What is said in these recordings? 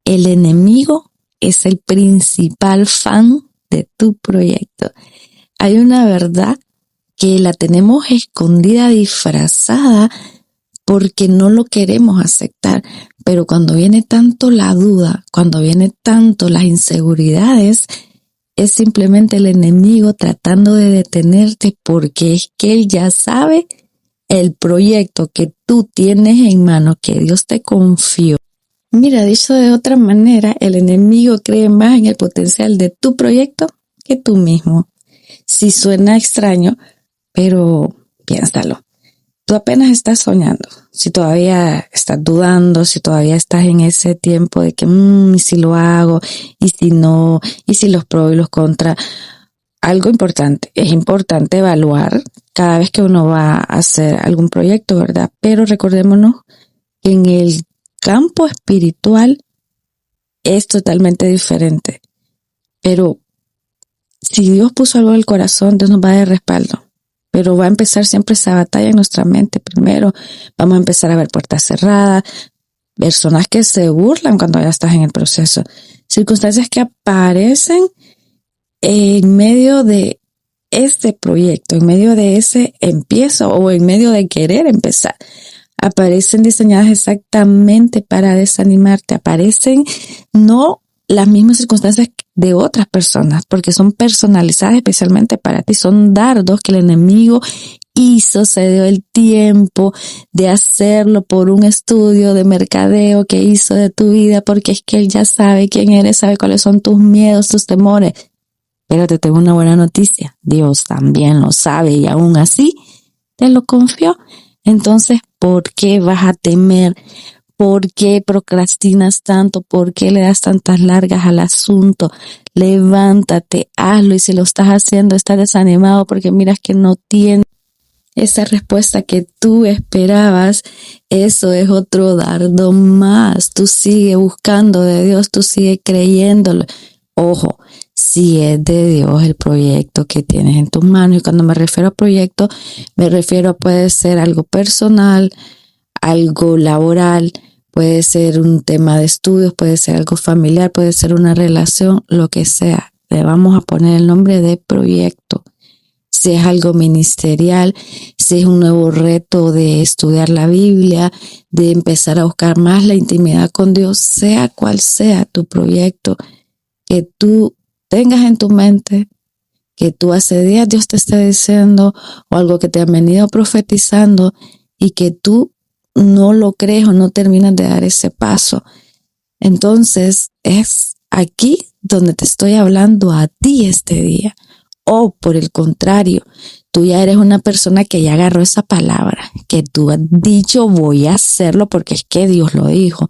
el enemigo es el principal fan de tu proyecto. Hay una verdad que la tenemos escondida, disfrazada, porque no lo queremos aceptar. Pero cuando viene tanto la duda, cuando viene tanto las inseguridades, es simplemente el enemigo tratando de detenerte, porque es que él ya sabe el proyecto que tú tienes en mano, que Dios te confió. Mira, dicho de otra manera, el enemigo cree más en el potencial de tu proyecto que tú mismo. Si suena extraño, pero piénsalo. Tú apenas estás soñando. Si todavía estás dudando, si todavía estás en ese tiempo de que, ¿y si lo hago? ¿Y si no? ¿Y si los pros y los contras? Algo importante, es importante evaluar cada vez que uno va a hacer algún proyecto, ¿verdad? Pero recordémonos que en el campo espiritual es totalmente diferente. Pero si Dios puso algo en el corazón, Dios nos va a dar respaldo. Pero va a empezar siempre esa batalla en nuestra mente. Primero vamos a empezar a ver puertas cerradas, personas que se burlan cuando ya estás en el proceso, circunstancias que aparecen en medio de este proyecto, en medio de ese empiezo o en medio de querer empezar. Aparecen diseñadas exactamente para desanimarte. Aparecen no las mismas circunstancias de otras personas, porque son personalizadas especialmente para ti. Son dardos que el enemigo hizo, se dio el tiempo de hacerlo por un estudio de mercadeo que hizo de tu vida, porque es que él ya sabe quién eres, sabe cuáles son tus miedos, tus temores. Pero te tengo una buena noticia. Dios también lo sabe y aún así te lo confió. Entonces, ¿por qué vas a temer? ¿Por qué procrastinas tanto? ¿Por qué le das tantas largas al asunto? Levántate, hazlo, y si lo estás haciendo, estás desanimado porque miras que no tienes esa respuesta que tú esperabas, eso es otro dardo más. Tú sigue buscando de Dios, tú sigue creyéndolo. Ojo, si es de Dios el proyecto que tienes en tus manos, y cuando me refiero a proyecto, me refiero a puede ser algo personal, algo laboral, puede ser un tema de estudios, puede ser algo familiar, puede ser una relación, lo que sea. Le vamos a poner el nombre de proyecto. Si es algo ministerial, si es un nuevo reto de estudiar la Biblia, de empezar a buscar más la intimidad con Dios, sea cual sea tu proyecto que tú tengas en tu mente, que tú hace días Dios te está diciendo, o algo que te han venido profetizando y que tú no lo crees o no terminas de dar ese paso. Entonces es aquí donde te estoy hablando a ti este día. O por el contrario, tú ya eres una persona que ya agarró esa palabra, que tú has dicho voy a hacerlo porque es que Dios lo dijo,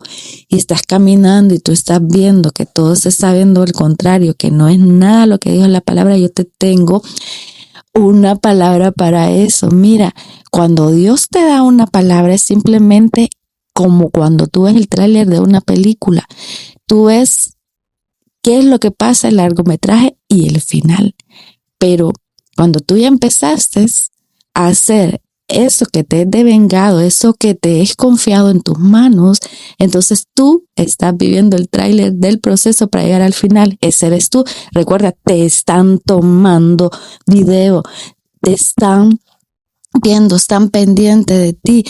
y estás caminando y tú estás viendo que todo se está viendo el contrario, que no es nada lo que dijo la palabra. Yo te tengo una palabra para eso. Mira, cuando Dios te da una palabra es simplemente como cuando tú ves el tráiler de una película. Tú ves qué es lo que pasa, el largometraje y el final. Pero cuando tú ya empezaste a hacer eso que te es devengado, eso que te es confiado en tus manos, entonces tú estás viviendo el tráiler del proceso para llegar al final. Ese eres tú. Recuerda, te están tomando video, te están viendo, están pendientes de ti.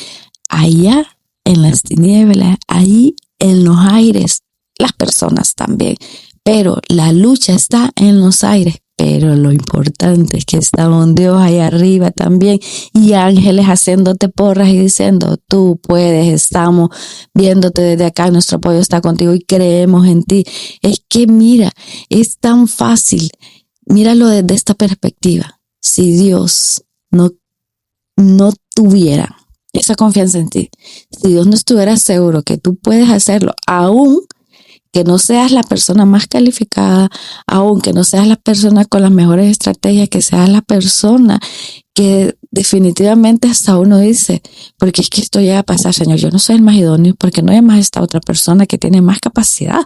Allá en las tinieblas, ahí en los aires, las personas también. Pero la lucha está en los aires. Pero lo importante es que está un Dios ahí arriba también, y ángeles haciéndote porras y diciendo, tú puedes, estamos viéndote desde acá, nuestro apoyo está contigo y creemos en ti. Es que mira, es tan fácil. Míralo desde esta perspectiva. Si Dios no tuviera esa confianza en ti, si Dios no estuviera seguro que tú puedes hacerlo, aún que no seas la persona más calificada, aunque no seas la persona con las mejores estrategias, que seas la persona que definitivamente hasta uno dice, porque es que esto llega a pasar, Señor, yo no soy el más idóneo, porque no hay más esta otra persona que tiene más capacidad,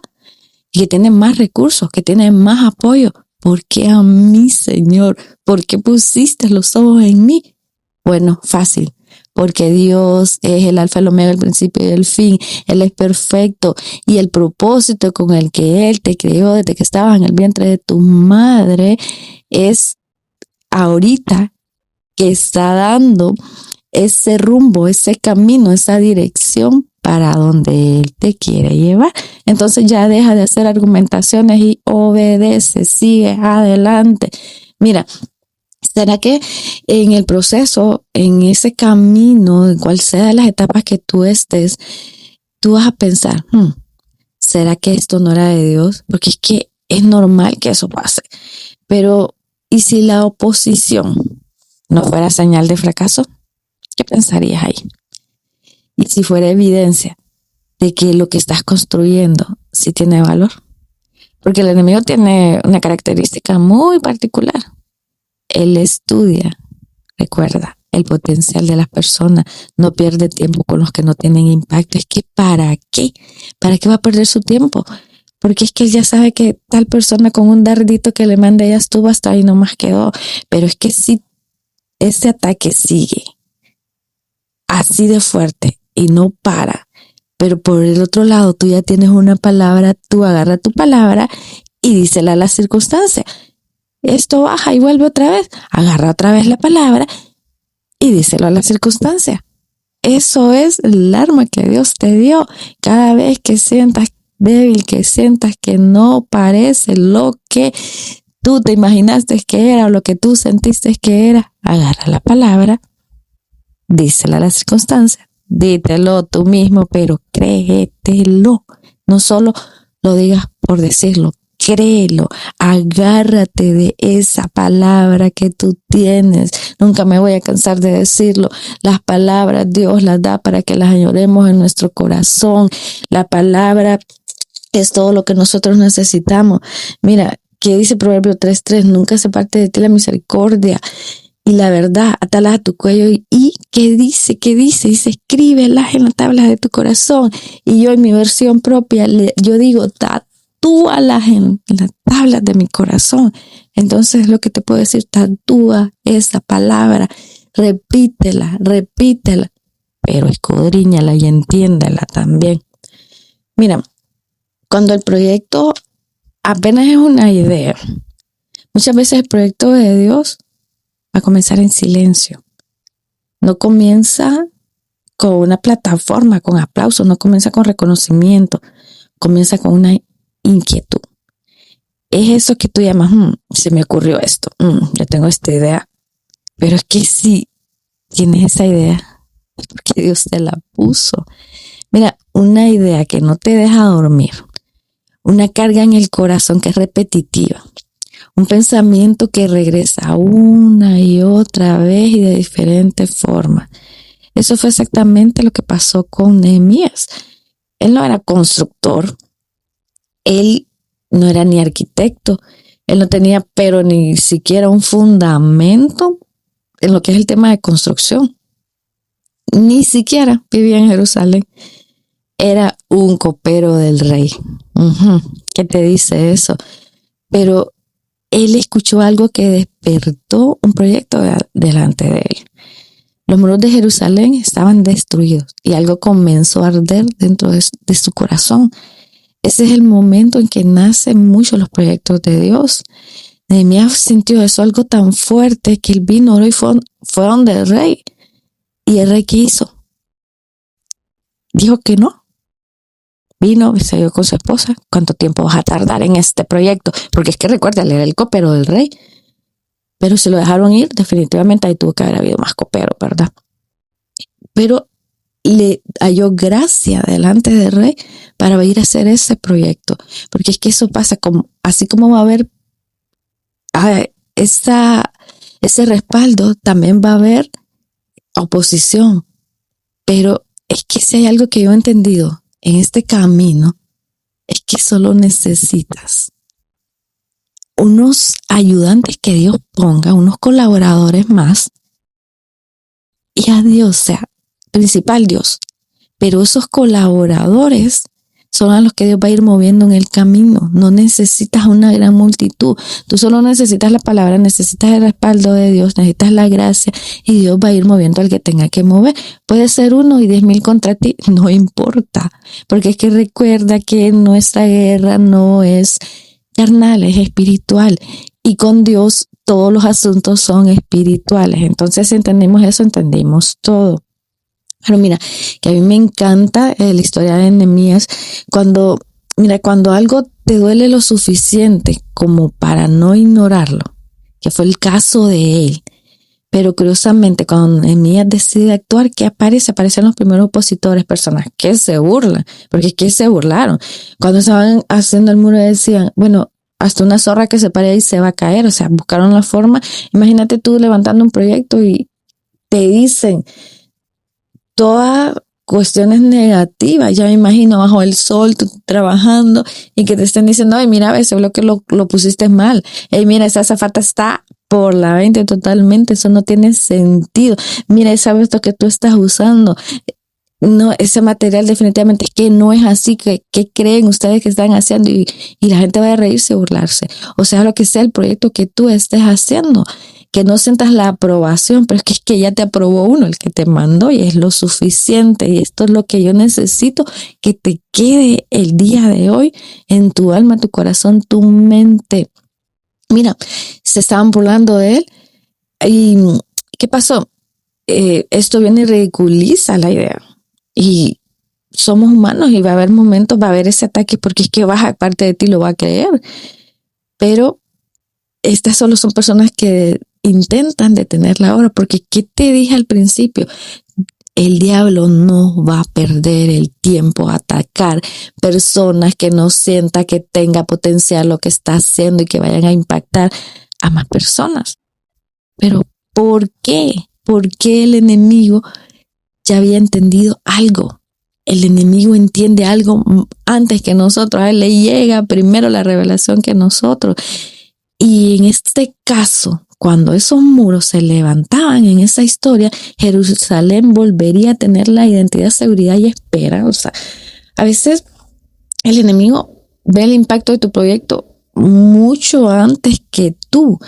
y que tiene más recursos, que tiene más apoyo. ¿Por qué a mí, Señor? ¿Por qué pusiste los ojos en mí? Bueno, fácil, porque Dios es el alfa, el omega, el principio y el fin. Él es perfecto y el propósito con el que Él te creó desde que estabas en el vientre de tu madre es ahorita que está dando ese rumbo, ese camino, esa dirección para donde Él te quiere llevar. Entonces ya deja de hacer argumentaciones y obedece, sigue adelante. Mira, ¿será que en el proceso, en ese camino, en cual sea de las etapas que tú estés, tú vas a pensar, ¿será que esto no era de Dios? Porque es que es normal que eso pase. Pero, ¿y si la oposición no fuera señal de fracaso? ¿Qué pensarías ahí? Y si fuera evidencia de que lo que estás construyendo sí tiene valor. Porque el enemigo tiene una característica muy particular. Él estudia, recuerda, el potencial de las personas, no pierde tiempo con los que no tienen impacto. Es que ¿para qué? ¿Para qué va a perder su tiempo? Porque es que él ya sabe que tal persona con un dardito que le mande ya estuvo, hasta ahí nomás quedó. Pero es que si ese ataque sigue así de fuerte y no para, pero por el otro lado tú ya tienes una palabra, tú agarra tu palabra y dísela a la circunstancia. Esto baja y vuelve otra vez, agarra otra vez la palabra y díselo a la circunstancia. Eso es el arma que Dios te dio. Cada vez que sientas débil, que sientas que no parece lo que tú te imaginaste que era o lo que tú sentiste que era, agarra la palabra, dísela a la circunstancia, dítelo tú mismo, pero créetelo. No solo lo digas por decirlo, créelo, agárrate de esa palabra que tú tienes. Nunca me voy a cansar de decirlo. Las palabras Dios las da para que las añoremos en nuestro corazón. La palabra es todo lo que nosotros necesitamos. Mira, ¿qué dice Proverbio 3:3? Nunca se parte de ti la misericordia y la verdad, atalas a tu cuello. ¿Y qué dice? ¿Qué dice? Dice, escríbelas en las tablas de tu corazón. Y yo en mi versión propia, yo digo, tatúalas en las tablas de mi corazón. Entonces lo que te puedo decir, tatúa esa palabra, repítela, pero escudriñala y entiéndela también. Mira, cuando el proyecto apenas es una idea, muchas veces el proyecto de Dios va a comenzar en silencio. No comienza con una plataforma, con aplausos, no comienza con reconocimiento, comienza con una inquietud. Es eso que tú llamas, se me ocurrió esto, yo tengo esta idea, pero es que si tienes esa idea, es porque Dios te la puso. Mira, una idea que no te deja dormir, una carga en el corazón que es repetitiva, un pensamiento que regresa una y otra vez y de diferentes formas. Eso fue exactamente lo que pasó con Nehemías. Él no era constructor, él no era ni arquitecto, él no tenía pero ni siquiera un fundamento en lo que es el tema de construcción. Ni siquiera vivía en Jerusalén. Era un copero del rey. ¿Qué te dice eso? Pero él escuchó algo que despertó un proyecto delante de él. Los muros de Jerusalén estaban destruidos y algo comenzó a arder dentro de su corazón. Ese es el momento en que nacen muchos los proyectos de Dios. Nehemías sintió eso, algo tan fuerte, que él vino y fue donde el rey. ¿Y el rey qué hizo? Dijo que no. Vino y se dio con su esposa. ¿Cuánto tiempo vas a tardar en este proyecto? Porque es que recuerda, él era el copero del rey. Pero si lo dejaron ir, definitivamente ahí tuvo que haber habido más copero, ¿verdad? Pero le halló gracia delante del rey para ir a hacer ese proyecto. Porque es que eso pasa, así como va a haber ese respaldo, también va a haber oposición. Pero es que si hay algo que yo he entendido en este camino, es que solo necesitas unos ayudantes que Dios ponga, unos colaboradores más, y a Dios, o sea, principal Dios. Pero esos colaboradores son a los que Dios va a ir moviendo en el camino. No necesitas una gran multitud. Tú solo necesitas la palabra, necesitas el respaldo de Dios, necesitas la gracia y Dios va a ir moviendo al que tenga que mover. Puede ser 1 y 10,000 contra ti, no importa. Porque es que recuerda que nuestra guerra no es carnal, es espiritual. Y con Dios todos los asuntos son espirituales. Entonces, si entendemos eso, entendemos todo. Pero mira, que a mí me encanta la historia de Nehemías. Cuando algo te duele lo suficiente como para no ignorarlo, que fue el caso de él. Pero curiosamente, cuando Nehemías decide actuar, ¿qué aparece? Aparecen los primeros opositores, personas que se burlan, porque es que se burlaron. Cuando estaban haciendo el muro decían, bueno, hasta una zorra que se pare ahí se va a caer. O sea, buscaron la forma. Imagínate tú levantando un proyecto y te dicen todas cuestiones negativas. Ya me imagino bajo el sol, tú trabajando y que te estén diciendo, ay, mira, ese bloque lo pusiste mal. Hey, mira, esa azafata está por la 20 totalmente. Eso no tiene sentido. Mira, esa esto que tú estás usando. No, ese material definitivamente es que no es así. ¿Qué creen ustedes que están haciendo? Y la gente va a reírse y burlarse. O sea, lo que sea el proyecto que tú estés haciendo, que no sientas la aprobación, pero es que ya te aprobó uno, el que te mandó, y es lo suficiente. Y esto es lo que yo necesito que te quede el día de hoy en tu alma, tu corazón, tu mente. Mira, se estaban burlando de él. ¿Y qué pasó? Esto viene y ridiculiza la idea. Y somos humanos y va a haber momentos, va a haber ese ataque, porque es que baja parte de ti lo va a creer. Pero estas solo son personas que intentan detener la obra, porque ¿qué te dije al principio? El diablo no va a perder el tiempo a atacar personas que no sienta que tenga potencial lo que está haciendo y que vayan a impactar a más personas. Pero ¿por qué? ¿Por qué el enemigo ya había entendido algo? El enemigo entiende algo antes que nosotros. A él le llega primero la revelación que nosotros. Y en este caso, cuando esos muros se levantaban en esa historia, Jerusalén volvería a tener la identidad, seguridad y esperanza. A veces el enemigo ve el impacto de tu proyecto mucho antes que tú.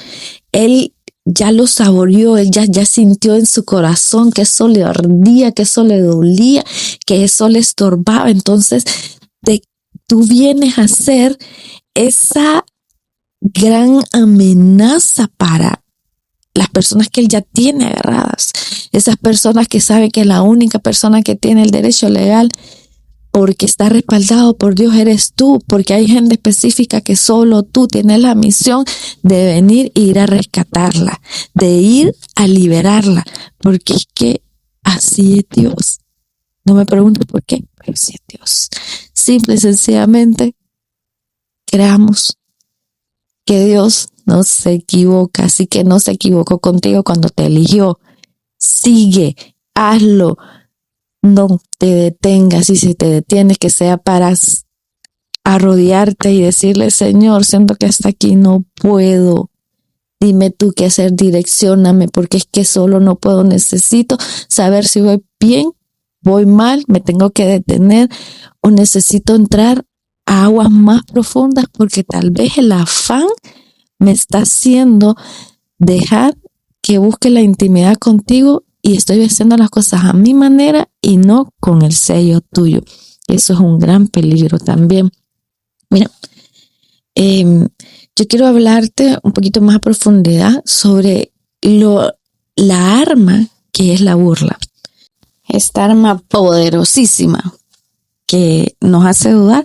Él ya lo saboreó, él ya sintió en su corazón que eso le ardía, que eso le dolía, que eso le estorbaba. Entonces, tú vienes a ser esa gran amenaza para las personas que él ya tiene agarradas. Esas personas que saben que la única persona que tiene el derecho legal, porque está respaldado por Dios, eres tú, porque hay gente específica que solo tú tienes la misión de venir e ir a rescatarla, de ir a liberarla, porque es que así es Dios. No me preguntes por qué, pero así es Dios. Simple y sencillamente, creamos que Dios no se equivoca, así que no se equivocó contigo cuando te eligió. Sigue, hazlo. No te detengas, y si te detienes, que sea para arrodillarte y decirle, Señor, siento que hasta aquí no puedo. Dime tú qué hacer, direccióname, porque es que solo no puedo. Necesito saber si voy bien, voy mal, me tengo que detener o necesito entrar a aguas más profundas, porque tal vez el afán me está haciendo dejar que busque la intimidad contigo y estoy haciendo las cosas a mi manera y no con el sello tuyo. Eso es un gran peligro también. Mira, yo quiero hablarte un poquito más a profundidad sobre la arma que es la burla. Esta arma poderosísima que nos hace dudar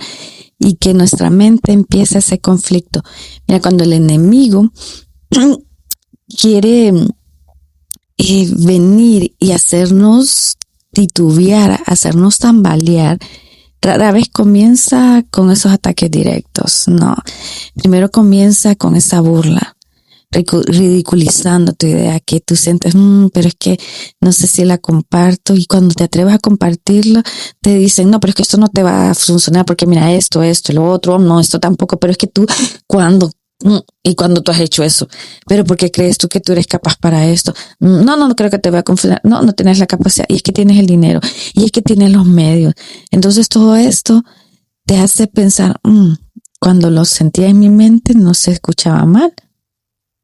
y que nuestra mente empieza ese conflicto. Mira, cuando el enemigo quiere venir y hacernos titubear, hacernos tambalear, rara vez comienza con esos ataques directos. No, primero comienza con esa burla, ridiculizando tu idea, que tú sientes, pero es que no sé si la comparto, y cuando te atreves a compartirla, te dicen, no, pero es que esto no te va a funcionar, porque mira esto, y lo otro, no, esto tampoco, pero es que tú, cuando tú has hecho eso, pero ¿por qué crees tú que tú eres capaz para esto? No creo que te voy a confiar, no tienes la capacidad, y es que tienes el dinero, y es que tienes los medios. Entonces todo esto te hace pensar, cuando lo sentía en mi mente no se escuchaba mal,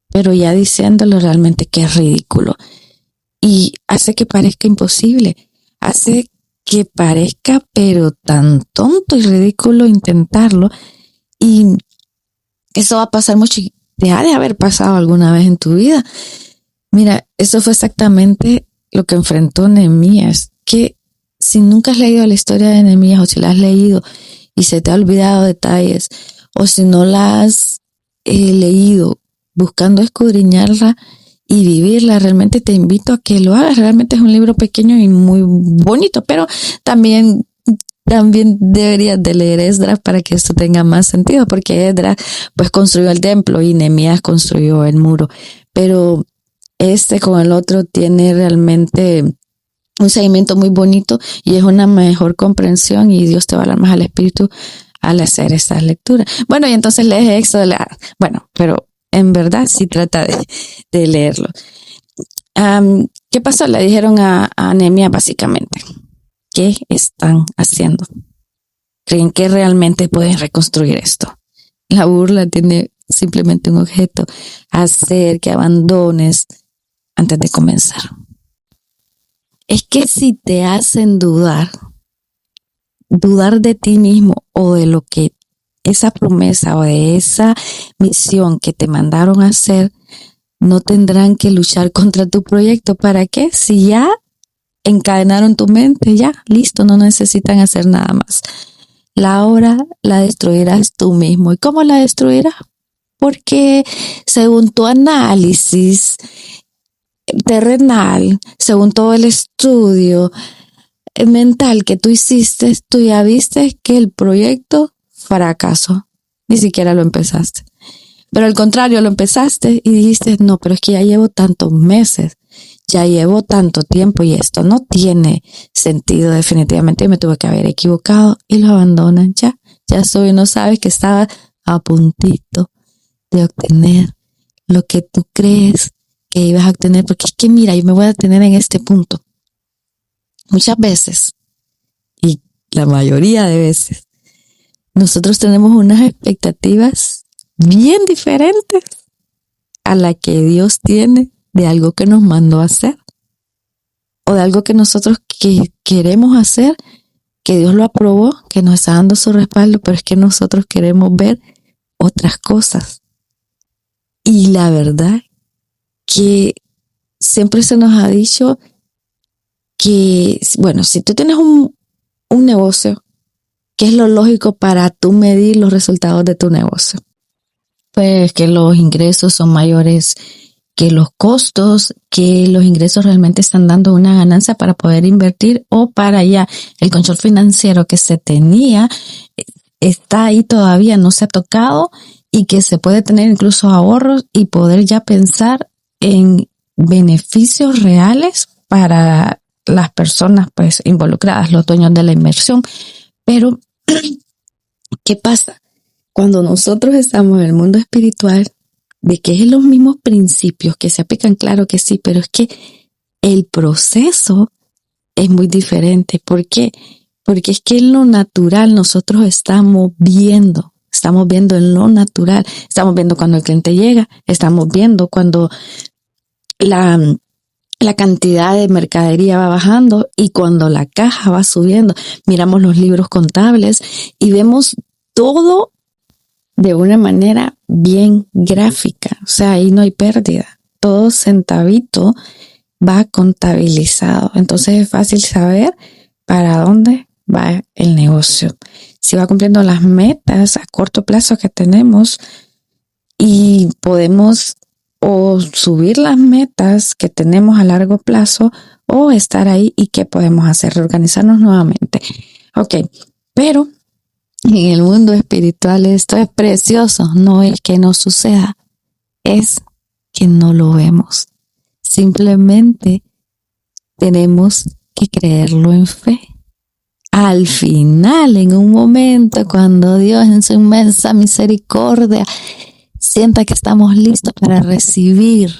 pero ya diciéndolo realmente que es ridículo. Y hace que parezca imposible, hace que parezca pero tan tonto y ridículo intentarlo. Y eso va a pasar mucho, te ha de haber pasado alguna vez en tu vida. Mira, eso fue exactamente lo que enfrentó Nehemías, que si nunca has leído la historia de Nehemías, o si la has leído y se te ha olvidado detalles, o si no la has leído buscando escudriñarla y vivirla, realmente te invito a que lo hagas. Realmente es un libro pequeño y muy bonito, pero también deberías de leer Esdras para que esto tenga más sentido, porque Esdras pues construyó el templo y Nehemías construyó el muro, pero con el otro tiene realmente un seguimiento muy bonito y es una mejor comprensión, y Dios te va a hablar más al espíritu al hacer estas lecturas. Bueno, y entonces lees Éxodo, bueno, pero en verdad sí trata de leerlo. ¿Qué pasó? Le dijeron a Nehemías básicamente, ¿qué están haciendo? ¿Creen que realmente pueden reconstruir esto? La burla tiene simplemente un objeto: hacer que abandones antes de comenzar. Es que si te hacen dudar de ti mismo o de lo que esa promesa o de esa misión que te mandaron a hacer, no tendrán que luchar contra tu proyecto. ¿Para qué? Si ya encadenaron tu mente, ya, listo, no necesitan hacer nada más. La obra la destruirás tú mismo. ¿Y cómo la destruirás? Porque según tu análisis terrenal, según todo el estudio mental que tú hiciste, tú ya viste que el proyecto fracasó. Ni siquiera lo empezaste. Pero al contrario, lo empezaste y dijiste, no, pero es que ya llevo tantos meses, ya llevo tanto tiempo y esto no tiene sentido definitivamente. Yo me tuve que haber equivocado, y lo abandonan. Ya no sabes que estaba a puntito de obtener lo que tú crees que ibas a obtener, porque es que mira, yo me voy a detener en este punto. Muchas veces, y la mayoría de veces, nosotros tenemos unas expectativas bien diferentes a la que Dios tiene de algo que nos mandó a hacer, o de algo que nosotros queremos hacer, que Dios lo aprobó, que nos está dando su respaldo, pero es que nosotros queremos ver otras cosas. Y la verdad que siempre se nos ha dicho que, bueno, si tú tienes un negocio, ¿qué es lo lógico para tú medir los resultados de tu negocio? Pues que los ingresos son mayores que los costos, que los ingresos realmente están dando una ganancia para poder invertir, o para ya el control financiero que se tenía está ahí todavía, no se ha tocado, y que se puede tener incluso ahorros y poder ya pensar en beneficios reales para las personas pues involucradas, los dueños de la inversión. Pero ¿qué pasa? Cuando nosotros estamos en el mundo espiritual, de que es los mismos principios que se aplican, claro que sí, pero es que el proceso es muy diferente. ¿Por qué? Porque es que en lo natural nosotros estamos viendo en lo natural, estamos viendo cuando el cliente llega, estamos viendo cuando la cantidad de mercadería va bajando y cuando la caja va subiendo. Miramos los libros contables y vemos todo de una manera bien gráfica. O sea, ahí no hay pérdida. Todo centavito va contabilizado. Entonces es fácil saber para dónde va el negocio. Si va cumpliendo las metas a corto plazo que tenemos, y podemos o subir las metas que tenemos a largo plazo, o estar ahí. ¿Y qué podemos hacer? Reorganizarnos nuevamente. Ok, pero en el mundo espiritual esto es precioso. No es que no suceda, es que no lo vemos. Simplemente tenemos que creerlo en fe. Al final, en un momento, cuando Dios en su inmensa misericordia sienta que estamos listos para recibir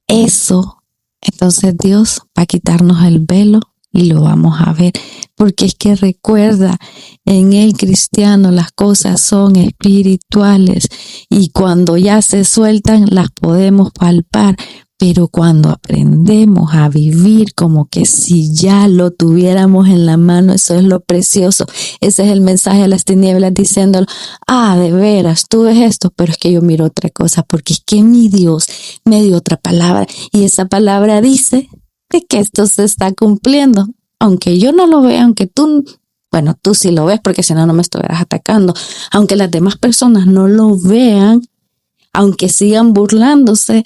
eso, entonces Dios va a quitarnos el velo, y lo vamos a ver, porque es que recuerda, en el cristiano las cosas son espirituales y cuando ya se sueltan las podemos palpar, pero cuando aprendemos a vivir como que si ya lo tuviéramos en la mano, eso es lo precioso. Ese es el mensaje de las tinieblas diciéndolo, de veras, tú ves esto, pero es que yo miro otra cosa, porque es que mi Dios me dio otra palabra y esa palabra dice de que esto se está cumpliendo. Aunque yo no lo vea, aunque tú sí lo ves, porque si no, no me estuvieras atacando. Aunque las demás personas no lo vean, aunque sigan burlándose,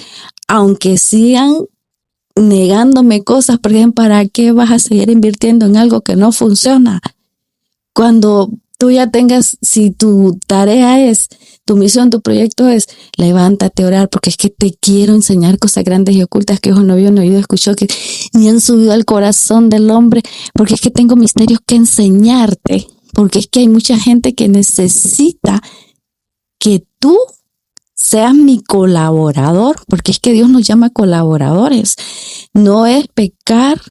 aunque sigan negándome cosas, por ejemplo, ¿para qué vas a seguir invirtiendo en algo que no funciona? Cuando tú ya tengas, si tu tarea es, tu misión, tu proyecto es, levántate a orar, porque es que te quiero enseñar cosas grandes y ocultas que ojo no vio, no oído, escuchó, que ni han subido al corazón del hombre, porque es que tengo misterios que enseñarte, porque es que hay mucha gente que necesita que tú seas mi colaborador, porque es que Dios nos llama colaboradores. No es pecar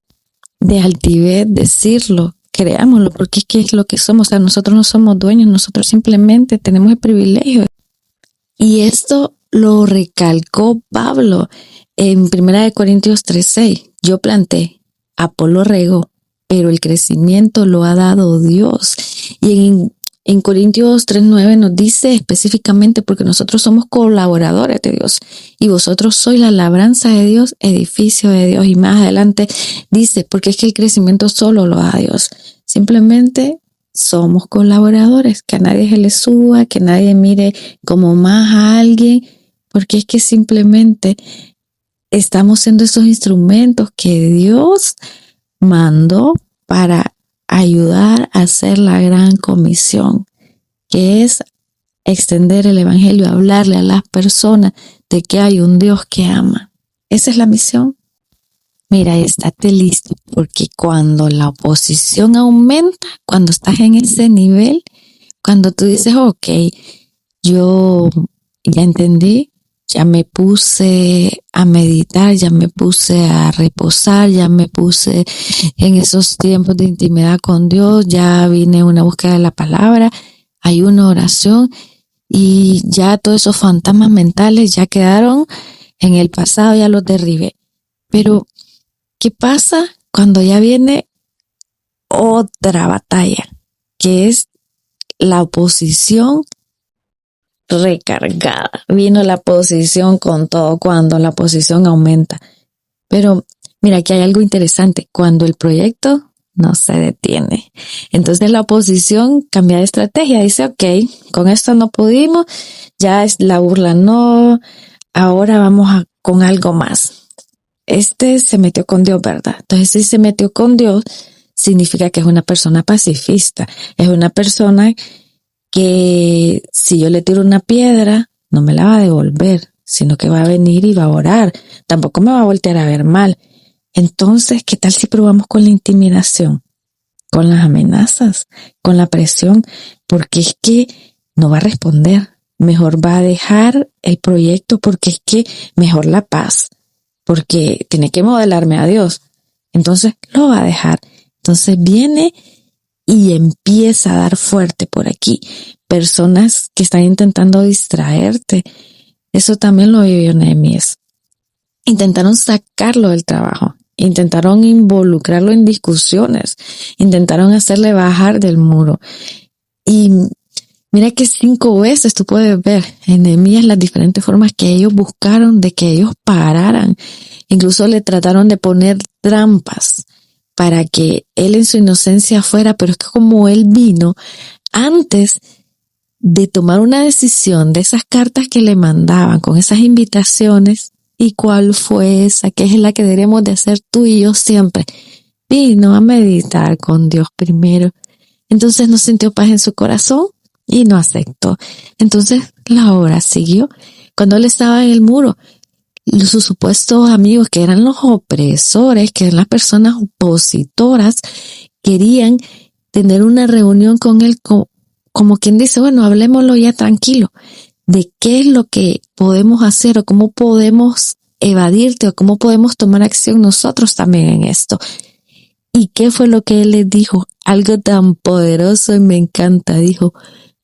de altivez decirlo, creámoslo, porque es que es lo que somos. O sea, nosotros no somos dueños, nosotros simplemente tenemos el privilegio. Y esto lo recalcó Pablo en 1 Corintios 3:6. Yo planté, Apolo regó, pero el crecimiento lo ha dado Dios. Y en Corintios 3:9 nos dice específicamente, porque nosotros somos colaboradores de Dios y vosotros sois la labranza de Dios, edificio de Dios. Y más adelante dice, porque es que el crecimiento solo lo da Dios. Simplemente somos colaboradores, que a nadie se le suba, que nadie mire como más a alguien, porque es que simplemente estamos siendo esos instrumentos que Dios mandó para ayudar a hacer la gran comisión, que es extender el evangelio, hablarle a las personas de que hay un Dios que ama. Esa es la misión. Mira, estate listo, porque cuando la oposición aumenta, cuando estás en ese nivel, cuando tú dices, ok, yo ya entendí, ya me puse a meditar, ya me puse a reposar, ya me puse en esos tiempos de intimidad con Dios, ya vine a una búsqueda de la palabra, hay una oración y ya todos esos fantasmas mentales ya quedaron en el pasado, ya los derribé. Pero, ¿qué pasa cuando ya viene otra batalla? Que es la oposición recargada. Vino la oposición con todo cuando la oposición aumenta. Pero mira, aquí hay algo interesante. Cuando el proyecto no se detiene, entonces la oposición cambia de estrategia. Dice, ok, con esto no pudimos, ya es la burla, no, ahora vamos con algo más. Se metió con Dios, ¿verdad? Entonces, si se metió con Dios, significa que es una persona pacifista, es una persona que si yo le tiro una piedra, no me la va a devolver, sino que va a venir y va a orar. Tampoco me va a voltear a ver mal. Entonces, ¿qué tal si probamos con la intimidación, con las amenazas, con la presión? Porque es que no va a responder. Mejor va a dejar el proyecto, porque es que mejor la paz, porque tiene que modelarme a Dios. Entonces, lo va a dejar. Entonces viene y empieza a dar fuerte por aquí. Personas que están intentando distraerte. Eso también lo vivió Nehemías. Intentaron sacarlo del trabajo. Intentaron involucrarlo en discusiones. Intentaron hacerle bajar del muro. Y mira que 5 veces tú puedes ver en Nehemías las diferentes formas que ellos buscaron de que ellos pararan. Incluso le trataron de poner trampas para que él en su inocencia fuera, pero es que como él vino antes de tomar una decisión de esas cartas que le mandaban con esas invitaciones, ¿y cuál fue esa? Que es la que deberíamos de hacer tú y yo siempre. Vino a meditar con Dios primero. Entonces no sintió paz en su corazón y no aceptó. Entonces la obra siguió. Cuando él estaba en el muro, sus supuestos amigos, que eran los opresores, que eran las personas opositoras, querían tener una reunión con él como quien dice, bueno, hablémoslo ya tranquilo, de qué es lo que podemos hacer o cómo podemos evadirte o cómo podemos tomar acción nosotros también en esto. ¿Y qué fue lo que él les dijo? Algo tan poderoso y me encanta. Dijo,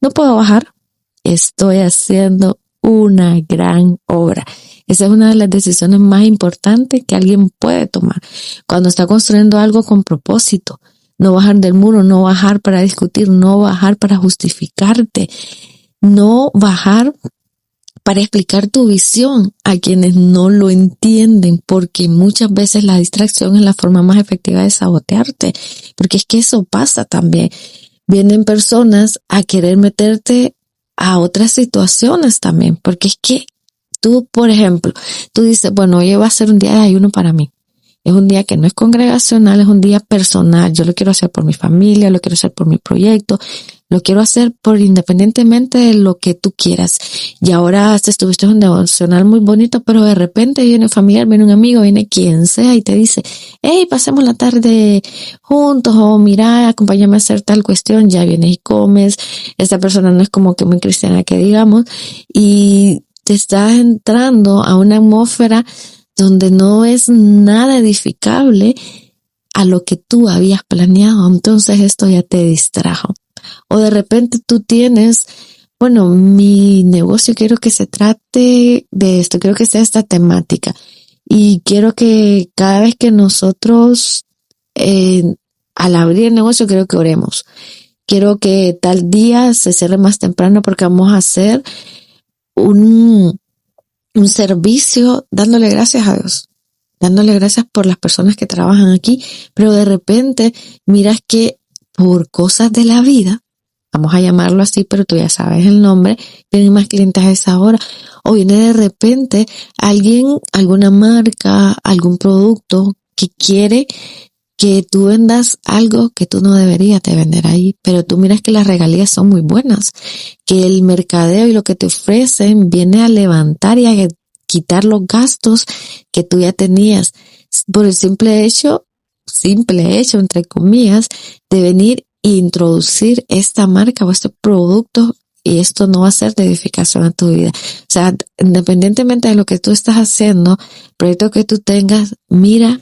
no puedo bajar, estoy haciendo una gran obra. Esa es una de las decisiones más importantes que alguien puede tomar cuando está construyendo algo con propósito. No bajar del muro, no bajar para discutir, no bajar para justificarte, no bajar para explicar tu visión a quienes no lo entienden, porque muchas veces la distracción es la forma más efectiva de sabotearte, porque es que eso pasa también. Vienen personas a querer meterte a otras situaciones también, porque es que tú, por ejemplo, tú dices, bueno, hoy va a ser un día de ayuno para mí. Es un día que no es congregacional, es un día personal. Yo lo quiero hacer por mi familia, lo quiero hacer por mi proyecto, lo quiero hacer por independientemente de lo que tú quieras. Y ahora estuviste un devocional muy bonito, pero de repente viene un familiar, viene un amigo, viene quien sea y te dice, hey, pasemos la tarde juntos, o mira, acompáñame a hacer tal cuestión. Ya vienes y comes. Esta persona no es como que muy cristiana que digamos, y te estás entrando a una atmósfera donde no es nada edificable a lo que tú habías planeado. Entonces esto ya te distrajo. O de repente tú tienes, bueno, mi negocio quiero que se trate de esto, quiero que sea esta temática. Y quiero que cada vez que nosotros, al abrir el negocio, quiero que oremos. Quiero que tal día se cierre más temprano porque vamos a hacer un servicio dándole gracias a Dios, dándole gracias por las personas que trabajan aquí, pero de repente miras que por cosas de la vida, vamos a llamarlo así, pero tú ya sabes el nombre, vienen más clientes a esa hora, o viene de repente alguien, alguna marca, algún producto que quiere que tú vendas algo que tú no deberías de vender ahí, pero tú miras que las regalías son muy buenas, que el mercadeo y lo que te ofrecen viene a levantar y a quitar los gastos que tú ya tenías por el simple hecho, entre comillas, de venir e introducir esta marca o este producto, y esto no va a ser de edificación a tu vida. O sea, independientemente de lo que tú estás haciendo, proyecto que tú tengas, mira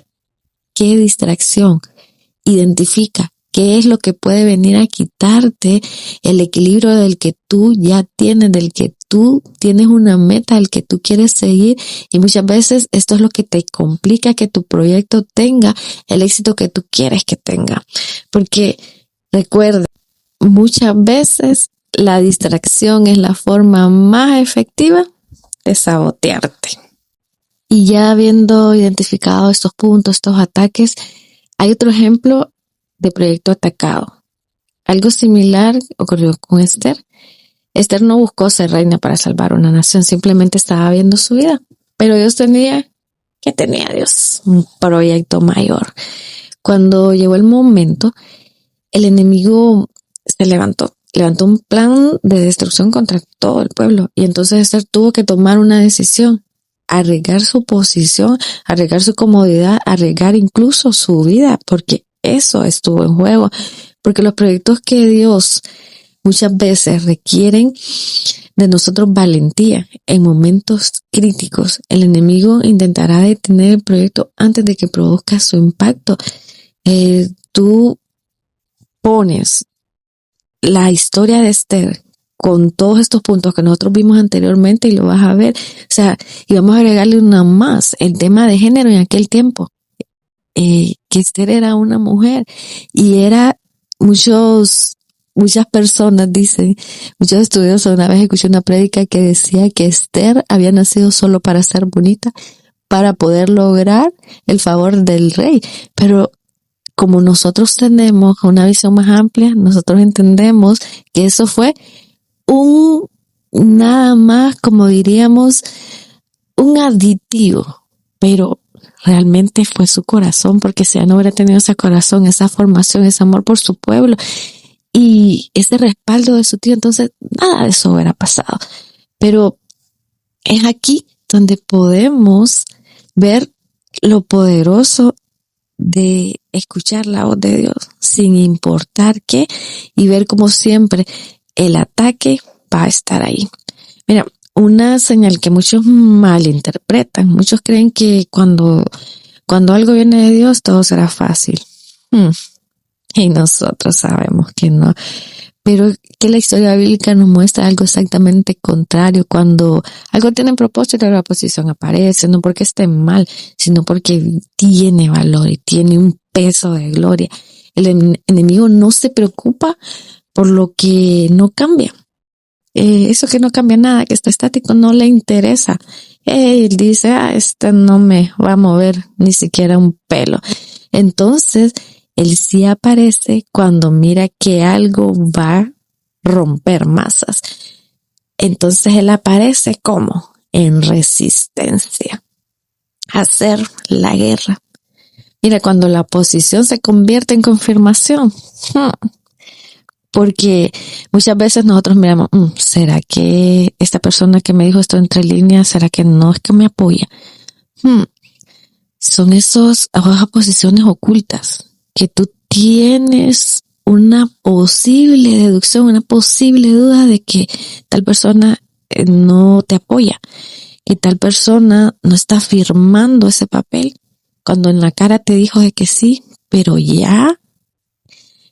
qué distracción, identifica qué es lo que puede venir a quitarte el equilibrio del que tú ya tienes, del que tú tienes una meta, del que tú quieres seguir, y muchas veces esto es lo que te complica que tu proyecto tenga el éxito que tú quieres que tenga. Porque recuerda, muchas veces la distracción es la forma más efectiva de sabotearte. Y ya habiendo identificado estos puntos, estos ataques, hay otro ejemplo de proyecto atacado. Algo similar ocurrió con Esther. Esther no buscó ser reina para salvar una nación, simplemente estaba viendo su vida. Pero Dios tenía Dios? Un proyecto mayor. Cuando llegó el momento, el enemigo se levantó un plan de destrucción contra todo el pueblo. Y entonces Esther tuvo que tomar una decisión. Arriesgar su posición, arriesgar su comodidad, arriesgar incluso su vida, porque eso estuvo en juego. Porque los proyectos que Dios muchas veces requieren de nosotros valentía en momentos críticos. El enemigo intentará detener el proyecto antes de que produzca su impacto. Tú pones la historia de Esther con todos estos puntos que nosotros vimos anteriormente y lo vas a ver, o sea, y vamos a agregarle una más, el tema de género en aquel tiempo, que Esther era una mujer y era muchas personas dicen, muchos estudiosos, una vez escuché una prédica que decía que Esther había nacido solo para ser bonita, para poder lograr el favor del rey, pero como nosotros tenemos una visión más amplia, nosotros entendemos que eso fue nada más, como diríamos, un aditivo, pero realmente fue su corazón, porque si ella no hubiera tenido ese corazón, esa formación, ese amor por su pueblo y ese respaldo de su tío, entonces nada de eso hubiera pasado. Pero es aquí donde podemos ver lo poderoso de escuchar la voz de Dios sin importar qué, y ver como siempre el ataque va a estar ahí. Mira, una señal que muchos malinterpretan, muchos creen que cuando algo viene de Dios todo será fácil. Y nosotros sabemos que no. Pero que la historia bíblica nos muestra algo exactamente contrario. Cuando algo tiene propósito, la oposición aparece, no porque esté mal, sino porque tiene valor y tiene un peso de gloria. El enemigo no se preocupa por lo que no cambia. Eso que no cambia nada, que está estático, no le interesa. Él dice, este no me va a mover ni siquiera un pelo. Entonces, él sí aparece cuando mira que algo va a romper masas. Entonces él aparece como en resistencia, hacer la guerra. Mira, cuando la oposición se convierte en confirmación, porque muchas veces nosotros miramos, ¿será que esta persona que me dijo esto entre líneas, será que no es que me apoya? Son esas oposiciones ocultas que tú tienes una posible deducción, una posible duda de que tal persona no te apoya, que tal persona no está firmando ese papel, cuando en la cara te dijo de que sí, pero ya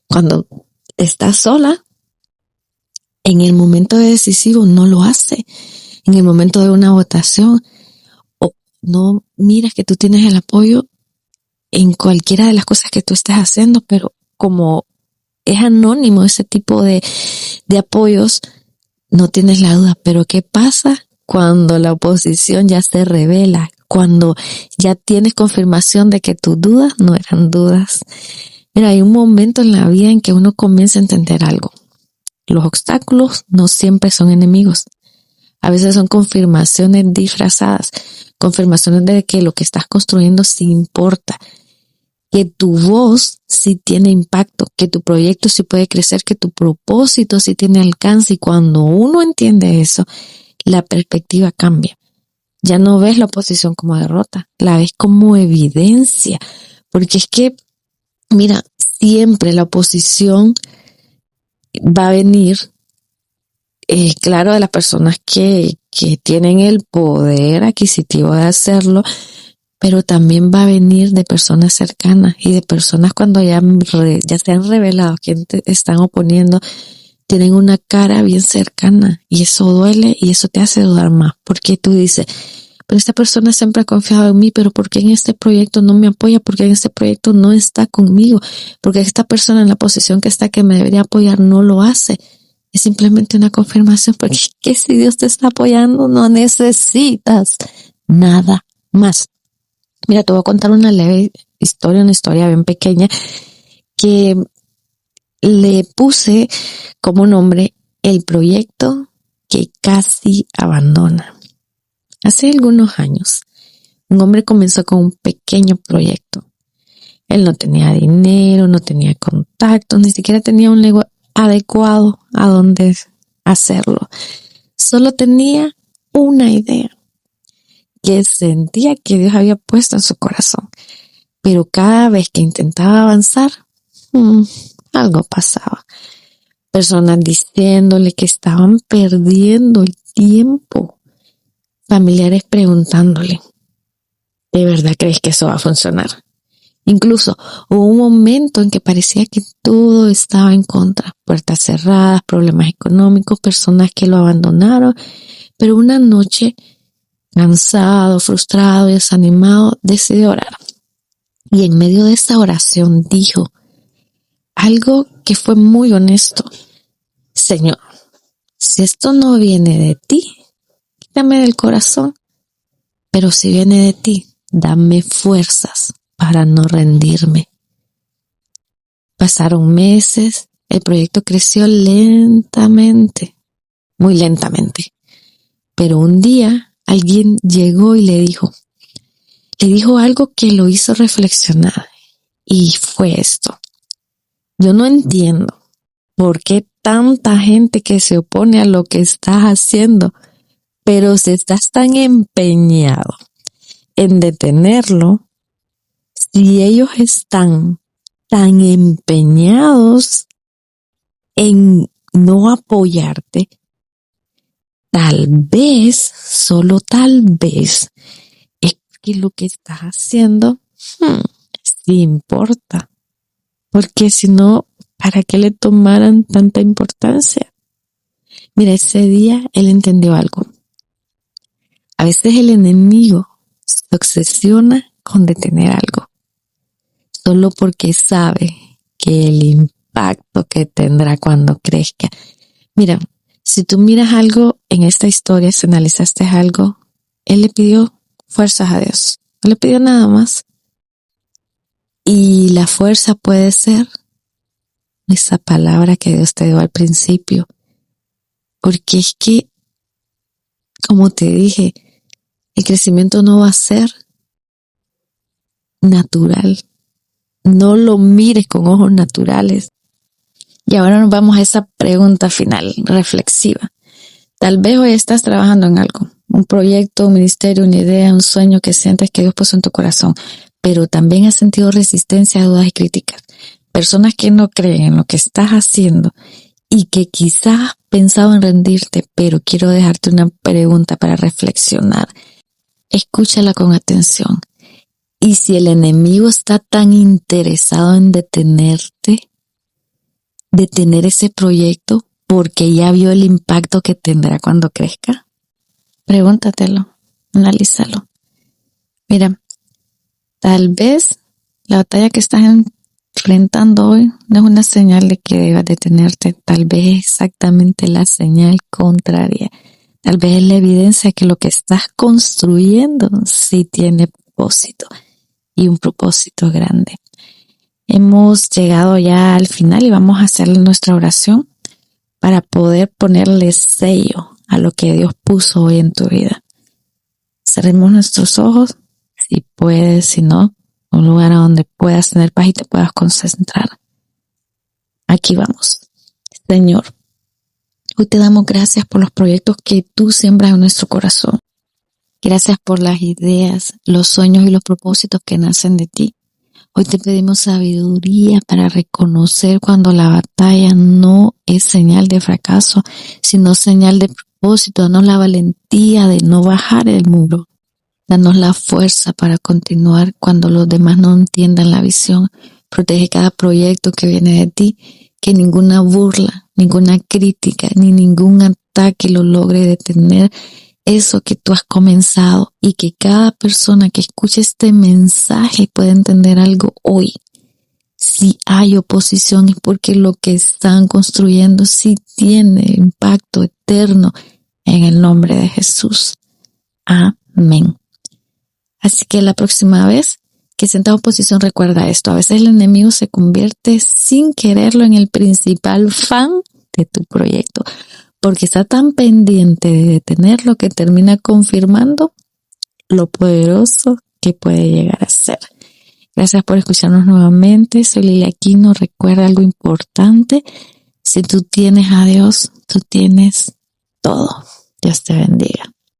cuando estás sola, en el momento decisivo no lo hace, en el momento de una votación, o no miras que tú tienes el apoyo en cualquiera de las cosas que tú estés haciendo, pero como es anónimo ese tipo de apoyos, no tienes la duda. Pero ¿qué pasa cuando la oposición ya se revela? Cuando ya tienes confirmación de que tus dudas no eran dudas. Mira, hay un momento en la vida en que uno comienza a entender algo. Los obstáculos no siempre son enemigos. A veces son confirmaciones disfrazadas, confirmaciones de que lo que estás construyendo sí importa, que tu voz sí tiene impacto, que tu proyecto sí puede crecer, que tu propósito sí tiene alcance. Y cuando uno entiende eso, la perspectiva cambia. Ya no ves la oposición como derrota, la ves como evidencia. Porque es que, mira, siempre la oposición va a venir, claro, de las personas que tienen el poder adquisitivo de hacerlo, pero también va a venir de personas cercanas y de personas cuando ya se han revelado quién te están oponiendo, tienen una cara bien cercana y eso duele y eso te hace dudar más, porque tú dices, pero esta persona siempre ha confiado en mí, pero ¿por qué en este proyecto no me apoya? ¿Por qué en este proyecto no está conmigo? Porque esta persona en la posición que está, que me debería apoyar, no lo hace. Es simplemente una confirmación, porque es que si Dios te está apoyando, no necesitas nada más. Mira, te voy a contar una leve historia, una historia bien pequeña, que le puse como nombre el proyecto que casi abandona. Hace algunos años, un hombre comenzó con un pequeño proyecto. Él no tenía dinero, no tenía contactos, ni siquiera tenía un lugar adecuado a donde hacerlo. Solo tenía una idea que sentía que Dios había puesto en su corazón. Pero cada vez que intentaba avanzar, algo pasaba. Personas diciéndole que estaban perdiendo el tiempo. Familiares preguntándole, ¿de verdad crees que eso va a funcionar? Incluso hubo un momento en que parecía que todo estaba en contra. Puertas cerradas, problemas económicos, personas que lo abandonaron. Pero una noche, cansado, frustrado y desanimado, decidió orar. Y en medio de esa oración dijo algo que fue muy honesto. Señor, si esto no viene de ti, quítame del corazón. Pero si viene de ti, dame fuerzas para no rendirme. Pasaron meses, el proyecto creció lentamente, muy lentamente. Pero un día alguien llegó y le dijo algo que lo hizo reflexionar. Y fue esto. Yo no entiendo por qué tanta gente que se opone a lo que estás haciendo, pero si estás tan empeñado en detenerlo, si ellos están tan empeñados en no apoyarte, tal vez, solo tal vez, es que lo que estás haciendo sí importa. porque si no, ¿para qué le tomaran tanta importancia? Mira, ese día él entendió algo. A veces el enemigo se obsesiona con detener algo, solo porque sabe que el impacto que tendrá cuando crezca. Mira, si tú miras algo en esta historia, si analizaste algo, él le pidió fuerzas a Dios, no le pidió nada más. Y la fuerza puede ser esa palabra que Dios te dio al principio, porque es que, como te dije, el crecimiento no va a ser natural. No lo mires con ojos naturales. Y ahora nos vamos a esa pregunta final, reflexiva. Tal vez hoy estás trabajando en algo, un proyecto, un ministerio, una idea, un sueño que sientes que Dios puso en tu corazón, pero también has sentido resistencia, dudas y críticas. Personas que no creen en lo que estás haciendo y que quizás has pensado en rendirte, pero quiero dejarte una pregunta para reflexionar. Escúchala con atención. Y si el enemigo está tan interesado en detener ese proyecto porque ya vio el impacto que tendrá cuando crezca, pregúntatelo, analízalo. Mira, tal vez la batalla que estás enfrentando hoy no es una señal de que debas detenerte, tal vez es exactamente la señal contraria. Tal vez es la evidencia de que lo que estás construyendo sí tiene propósito. Y un propósito grande. Hemos llegado ya al final y vamos a hacer nuestra oración para poder ponerle sello a lo que Dios puso hoy en tu vida. Cerremos nuestros ojos, si puedes, si no, un lugar a donde puedas tener paz y te puedas concentrar. Aquí vamos. Señor, hoy te damos gracias por los proyectos que tú siembras en nuestro corazón. Gracias por las ideas, los sueños y los propósitos que nacen de ti. Hoy te pedimos sabiduría para reconocer cuando la batalla no es señal de fracaso, sino señal de propósito. Danos la valentía de no bajar el muro. Danos la fuerza para continuar cuando los demás no entiendan la visión. Protege cada proyecto que viene de ti, que ninguna burla, ninguna crítica, ni ningún ataque lo logre detener eso que tú has comenzado, y que cada persona que escuche este mensaje pueda entender algo hoy. Si hay oposición es porque lo que están construyendo sí tiene impacto eterno, en el nombre de Jesús. Amén. Así que la próxima vez que sientas oposición, recuerda esto: a veces el enemigo se convierte sin quererlo en el principal fan de tu proyecto, porque está tan pendiente de detenerlo que termina confirmando lo poderoso que puede llegar a ser. Gracias por escucharnos nuevamente. Soy Lilia Aquino. Recuerda algo importante: si tú tienes a Dios, tú tienes todo. Dios te bendiga.